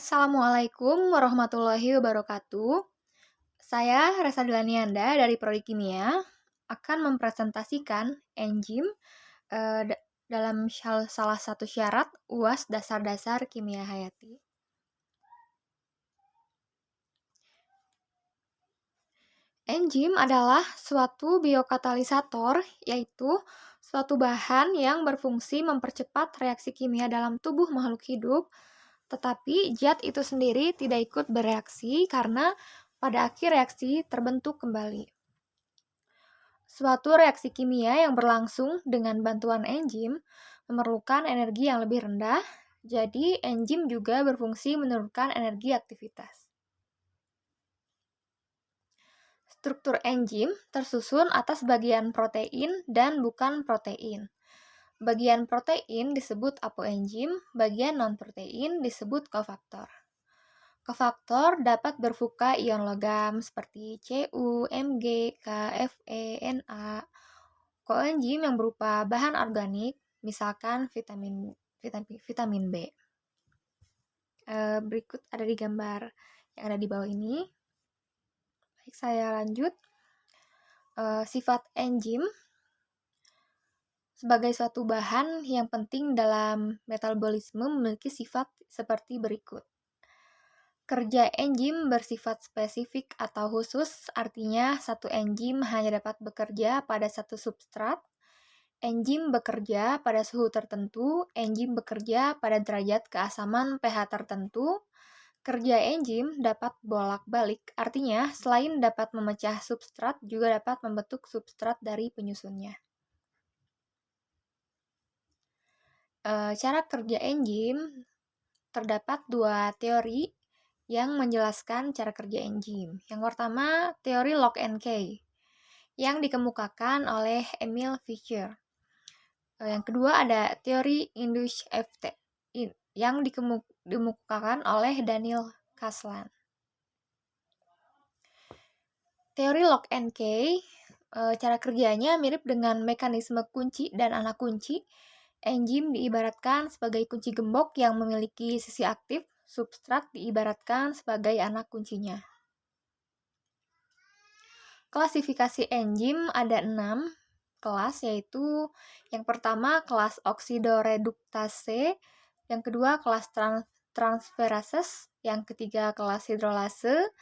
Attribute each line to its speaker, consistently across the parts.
Speaker 1: Assalamualaikum warahmatullahi wabarakatuh. Saya Resa Dilanianda dari Prodi Kimia akan mempresentasikan enzim dalam salah satu syarat UAS Dasar-Dasar Kimia Hayati. Enzim adalah suatu biokatalisator, yaitu suatu bahan yang berfungsi mempercepat reaksi kimia dalam tubuh makhluk hidup, tetapi zat itu sendiri tidak ikut bereaksi karena pada akhir reaksi terbentuk kembali. Suatu reaksi kimia yang berlangsung dengan bantuan enzim memerlukan energi yang lebih rendah, jadi enzim juga berfungsi menurunkan energi aktivitas. Struktur enzim tersusun atas bagian protein dan bukan protein. Bagian protein disebut apoenzim, bagian non-protein disebut kofaktor. Kofaktor dapat berfuka ion logam seperti Cu, Mg, K, Fe, Na. Koenzim yang berupa bahan organik, misalkan vitamin B. Berikut ada di gambar yang ada di bawah ini. Baik, saya lanjut. Sifat enzim sebagai suatu bahan yang penting dalam metabolisme memiliki sifat seperti berikut. Kerja enzim bersifat spesifik atau khusus, artinya satu enzim hanya dapat bekerja pada satu substrat. Enzim bekerja pada suhu tertentu, enzim bekerja pada derajat keasaman pH tertentu. Kerja enzim dapat bolak-balik, artinya selain dapat memecah substrat, juga dapat membentuk substrat dari penyusunnya. Cara kerja enzim, terdapat dua teori yang menjelaskan cara kerja enzim. Yang pertama, teori Lock and Key, yang dikemukakan oleh Emil Fischer. Yang kedua ada teori Induced FT, yang dikemukakan oleh Daniel Kaslan. Teori Lock and Key, cara kerjanya mirip dengan mekanisme kunci dan anak kunci. Enzim diibaratkan sebagai kunci gembok yang memiliki sisi aktif, substrat diibaratkan sebagai anak kuncinya. Klasifikasi enzim ada 6 kelas, yaitu yang pertama kelas oksidoreduktase, yang kedua kelas transferases, yang ketiga kelas hidrolase,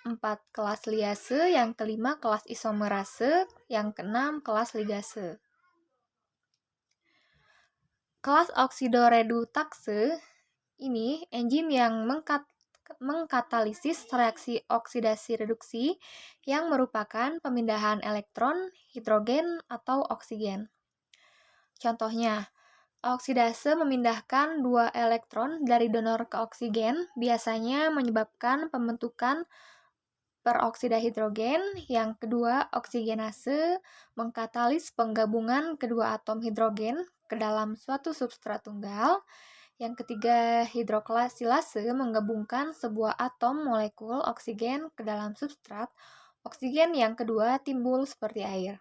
Speaker 1: 4 kelas liase, yang kelima kelas isomerase, yang keenam kelas ligase. Kelas oksidoreduktase ini enzim yang mengkatalisis reaksi oksidasi reduksi yang merupakan pemindahan elektron, hidrogen, atau oksigen. Contohnya, oksidase memindahkan 2 elektron dari donor ke oksigen, biasanya menyebabkan pembentukan peroksida hidrogen. Yang kedua, oksigenase mengkatalis penggabungan kedua atom hidrogen ke dalam suatu substrat tunggal. Yang ketiga, hidroksilase menggabungkan sebuah atom molekul oksigen ke dalam substrat. Oksigen yang kedua timbul seperti air.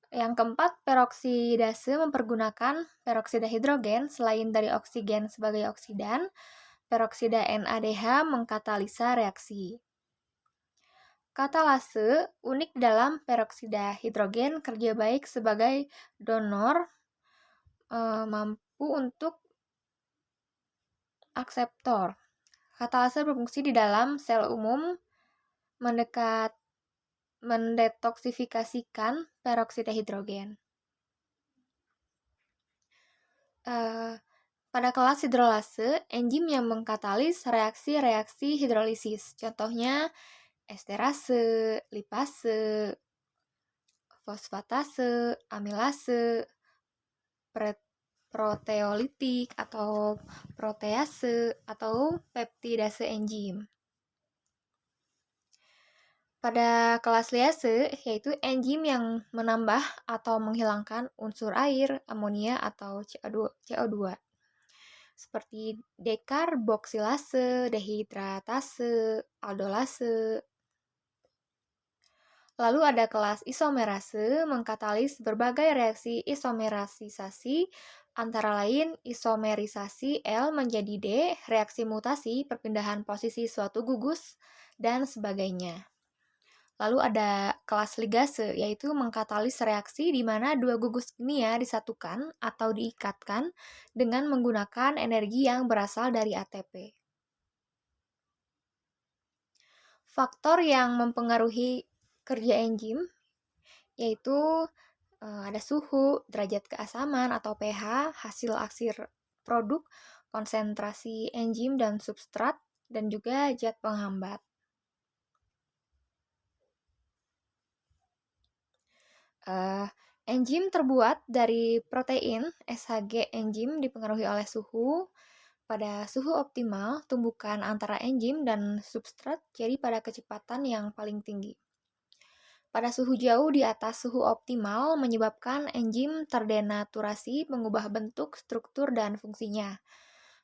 Speaker 1: Yang keempat, peroksidase mempergunakan peroksida hidrogen selain dari oksigen sebagai oksidan. Peroksida NADH mengkatalisa reaksi. Katalase unik dalam peroksida hidrogen kerja baik sebagai donor, mampu untuk akseptor. Katalase berfungsi di dalam sel umum mendetoksifikasikan peroksida hidrogen. Pada kelas hidrolase, enzim yang mengkatalis reaksi-reaksi hidrolisis. Contohnya esterase, lipase, fosfatase, amilase, proteolitik atau protease, atau peptidase enzim. Pada kelas liase, yaitu enzim yang menambah atau menghilangkan unsur air, amonia, atau CO2. Seperti dekarboksilase, dehidratase, aldolase. Lalu ada kelas isomerase, mengkatalis berbagai reaksi isomerasisasi Antara lain isomerisasi L menjadi D, reaksi mutasi, perpindahan posisi suatu gugus, dan sebagainya. Lalu ada kelas ligase, yaitu mengkatalis reaksi di mana dua gugus kimia disatukan atau diikatkan dengan menggunakan energi yang berasal dari ATP. Faktor yang mempengaruhi kerja enzim yaitu ada suhu, derajat keasaman atau pH, hasil akhir produk, konsentrasi enzim dan substrat, dan juga zat penghambat. Enzim terbuat dari protein, SHG enzim dipengaruhi oleh suhu. Pada suhu optimal, tumbukan antara enzim dan substrat jadi pada kecepatan yang paling tinggi. Pada suhu jauh di atas suhu optimal menyebabkan enzim terdenaturasi, mengubah bentuk, struktur, dan fungsinya.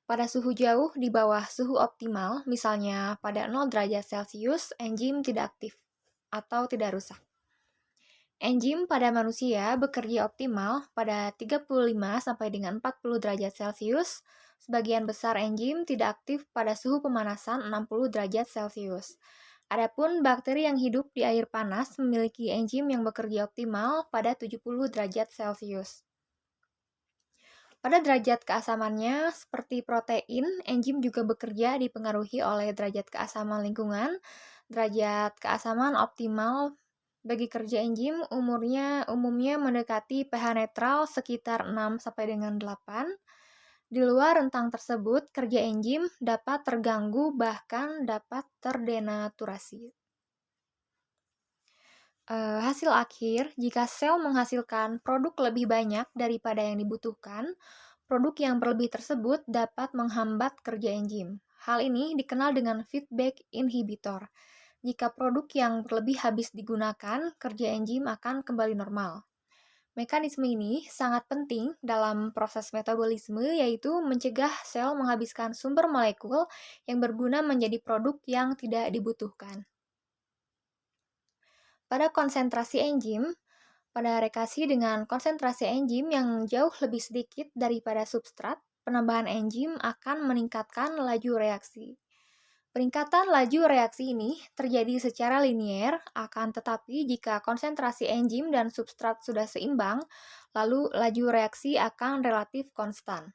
Speaker 1: Pada suhu jauh di bawah suhu optimal, misalnya pada 0 derajat Celcius, enzim tidak aktif atau tidak rusak. Enzim pada manusia bekerja optimal pada 35 sampai dengan 40 derajat Celcius. Sebagian besar enzim tidak aktif pada suhu pemanasan 60 derajat Celcius. Adapun bakteri yang hidup di air panas memiliki enzim yang bekerja optimal pada 70 derajat Celcius. Pada derajat keasamannya, seperti protein, enzim juga bekerja dipengaruhi oleh derajat keasaman lingkungan. Derajat keasaman optimal bagi kerja enzim umumnya mendekati pH netral sekitar 6 sampai dengan 8. Di luar rentang tersebut, kerja enzim dapat terganggu bahkan dapat terdenaturasi. Hasil akhir, jika sel menghasilkan produk lebih banyak daripada yang dibutuhkan, produk yang berlebih tersebut dapat menghambat kerja enzim. Hal ini dikenal dengan feedback inhibitor. Jika produk yang berlebih habis digunakan, kerja enzim akan kembali normal. Mekanisme ini sangat penting dalam proses metabolisme, yaitu mencegah sel menghabiskan sumber molekul yang berguna menjadi produk yang tidak dibutuhkan. Pada konsentrasi enzim, pada reaksi dengan konsentrasi enzim yang jauh lebih sedikit daripada substrat, penambahan enzim akan meningkatkan laju reaksi. Peningkatan laju reaksi ini terjadi secara linier, akan tetapi jika konsentrasi enzim dan substrat sudah seimbang, lalu laju reaksi akan relatif konstan.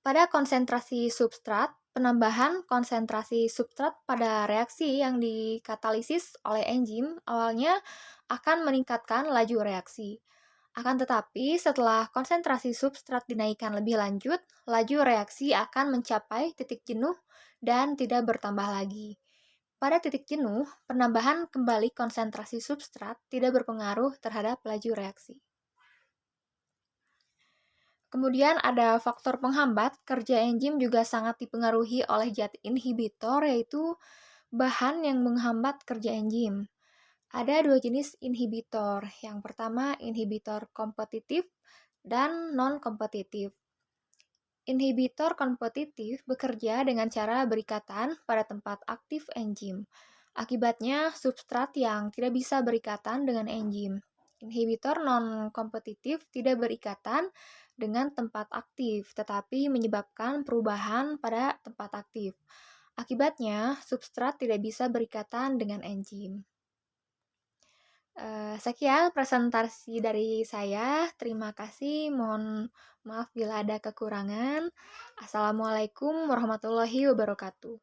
Speaker 1: Pada konsentrasi substrat, penambahan konsentrasi substrat pada reaksi yang dikatalisis oleh enzim awalnya akan meningkatkan laju reaksi. Akan tetapi, setelah konsentrasi substrat dinaikkan lebih lanjut, laju reaksi akan mencapai titik jenuh dan tidak bertambah lagi. Pada titik jenuh, penambahan kembali konsentrasi substrat tidak berpengaruh terhadap laju reaksi. Kemudian ada faktor penghambat, kerja enzim juga sangat dipengaruhi oleh zat inhibitor, yaitu bahan yang menghambat kerja enzim. Ada dua jenis inhibitor. Yang pertama, inhibitor kompetitif dan non-kompetitif. Inhibitor kompetitif bekerja dengan cara berikatan pada tempat aktif enzim. Akibatnya, substrat yang tidak bisa berikatan dengan enzim. Inhibitor non-kompetitif tidak berikatan dengan tempat aktif, tetapi menyebabkan perubahan pada tempat aktif. Akibatnya, substrat tidak bisa berikatan dengan enzim. Sekian presentasi dari saya. Terima kasih. Mohon maaf bila ada kekurangan. Assalamualaikum warahmatullahi wabarakatuh.